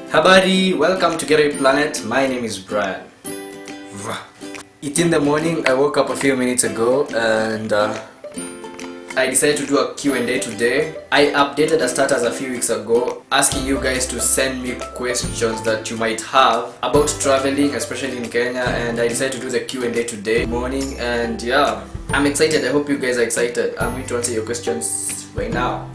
Habari, welcome to Getaway Planet. My name is Brian. It's in the morning. I woke up a few minutes ago and I decided to do a Q&A today. I updated a status a few weeks ago asking you guys to send me questions that you might have about traveling, especially in Kenya, and I decided to do the Q&A today morning, and yeah, I'm excited. I hope you guys are excited. I'm going to answer your questions right now.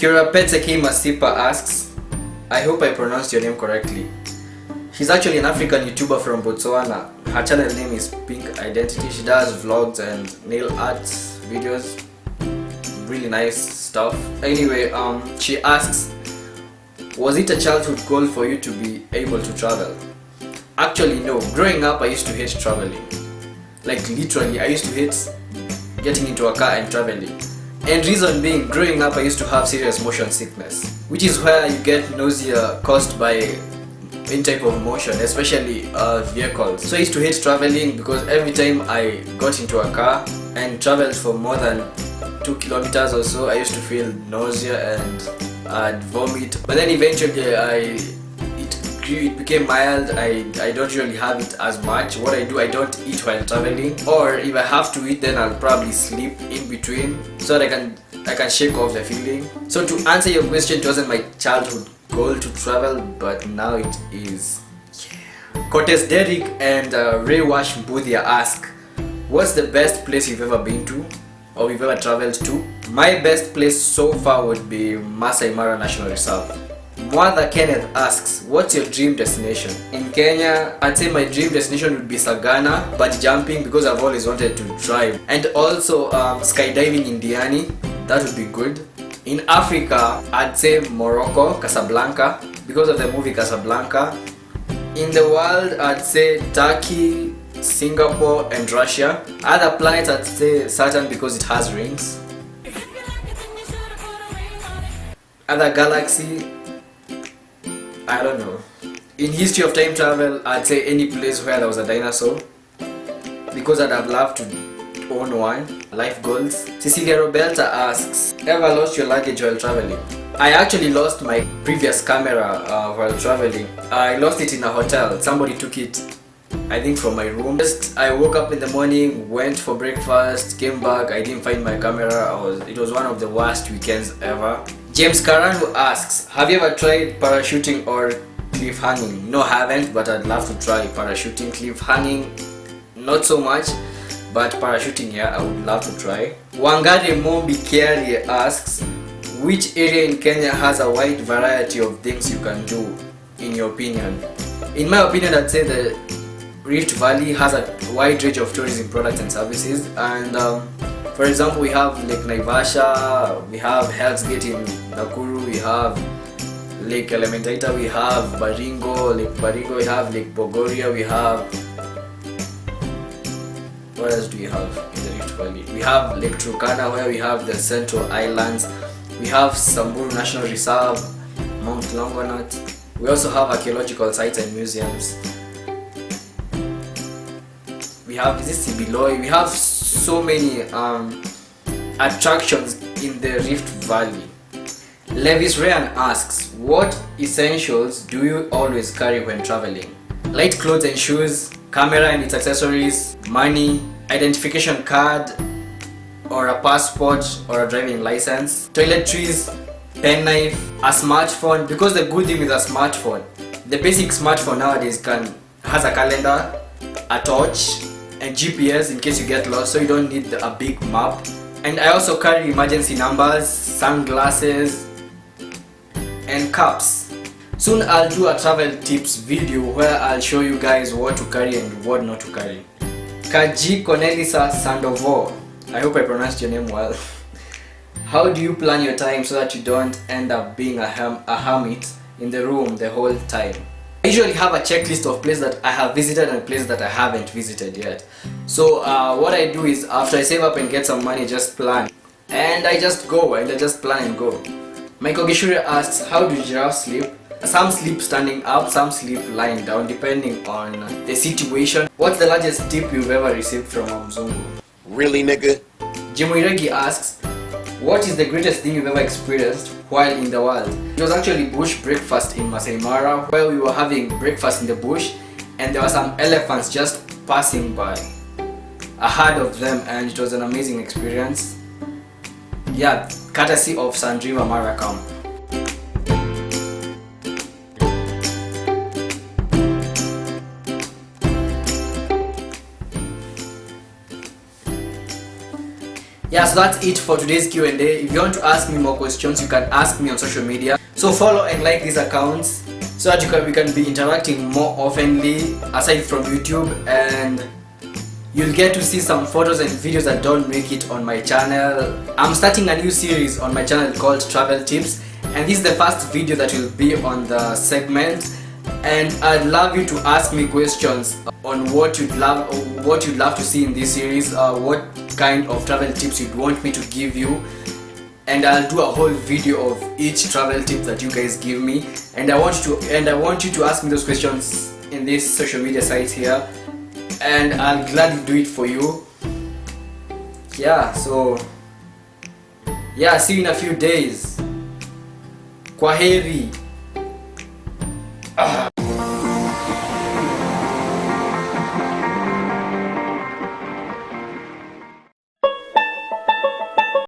Kirapetseki Masipa asks, I hope I pronounced your name correctly. She's actually an African YouTuber from Botswana. Her channel name is Pink Identity. She does vlogs and nail art videos. Really nice stuff. Anyway, she asks, was it a childhood goal for you to be able to travel? Actually, no. Growing up, I used to hate traveling. Like literally, I used to hate getting into a car and traveling. And reason being, growing up I used to have serious motion sickness, which is where you get nausea caused by any type of motion, especially vehicles. So I used to hate traveling because every time I got into a car and traveled for more than 2 kilometers or so, I used to feel nausea and I'd vomit. But then eventually it became mild. I don't really have it as much. What I do, I don't eat while traveling, or if I have to eat, then I'll probably sleep in between so that I can shake off the feeling. So to answer your question, it wasn't my childhood goal to travel, but now it is. Cortez Derrick and Ray Wash Mbudia ask, what's the best place you've ever been to or you've ever traveled to? My best place so far would be Masai Mara National Reserve. Mwatha Kenneth asks, what's your dream destination? In Kenya, I'd say my dream destination would be Sagana, but jumping because I've always wanted to try. And also skydiving in Diani, that would be good. In Africa, I'd say Morocco, Casablanca, because of the movie Casablanca. In the world, I'd say Turkey, Singapore and Russia. Other planets, I'd say Saturn because it has rings. Other galaxy, I don't know. In history of time travel, I'd say any place where there was a dinosaur, because I'd have loved to own one. Life goals. Cecilia Roberta asks, ever lost your luggage while traveling? I actually lost my previous camera while traveling. I lost it in a hotel. Somebody took it, I think, from my room. I woke up in the morning, went for breakfast, came back, I didn't find my camera. It was one of the worst weekends ever. James Karanu asks, have you ever tried parachuting or cliff hanging? No, I haven't, but I'd love to try parachuting. Cliff hanging, not so much, but parachuting, yeah, I would love to try. Wangari Mombi Kiari asks, which area in Kenya has a wide variety of things you can do, in your opinion? In my opinion, I'd say the Rift Valley has a wide range of tourism products and services, and for example, we have Lake Naivasha, we have Hell's Gate in Nakuru, we have Lake Elementaita, we have Baringo, Lake Baringo, we have Lake Bogoria, we have... what else do we have in the Rift Valley? We have Lake Turkana, where we have the Central Islands, we have Samburu National Reserve, Mount Longonot, we also have archaeological sites and museums. We have Sibiloi, we have so many attractions in the Rift Valley. Levis Ryan asks, what essentials do you always carry when traveling? Light clothes and shoes, camera and its accessories, money, identification card or a passport or a driving license, toiletries, pen knife, a smartphone, because the good thing with a smartphone, the basic smartphone nowadays has a calendar, a torch, and GPS in case you get lost, so you don't need a big map. And I also carry emergency numbers, sunglasses and caps. Soon I'll do a travel tips video where I'll show you guys what to carry and what not to carry. Kaji Cornelisa Sandovo, I hope I pronounced your name well. How do you plan your time so that you don't end up being a hermit in the room the whole time? I usually have a checklist of places that I have visited and places that I haven't visited yet. So what I do is, after I save up and get some money, just plan. And I just go, and I just plan and go. Michael Gishuri asks, how do giraffes sleep? Some sleep standing up, some sleep lying down, depending on the situation. What's the largest tip you've ever received from a mzungu? Really, nigga? Jimuiregi asks, what is the greatest thing you've ever experienced while in the wild? It was actually bush breakfast in Masai Mara, where we were having breakfast in the bush, and there were some elephants just passing by. A herd of them, and it was an amazing experience. Yeah, courtesy of Sandriva Mara Camp. Yeah, so that's it for today's Q&A. If you want to ask me more questions, you can ask me on social media. So follow and like these accounts so that we can be interacting more oftenly aside from YouTube, and you'll get to see some photos and videos that don't make it on my channel. I'm starting a new series on my channel called Travel Tips, and this is the first video that will be on the segment. And I'd love you to ask me questions on what you'd love to see in this series, what kind of travel tips you'd want me to give you, and I'll do a whole video of each travel tip that you guys give me, and I want you to ask me those questions in this social media site here, and I'll gladly do it for you. Yeah, so yeah, see you in a few days. Kwaheri.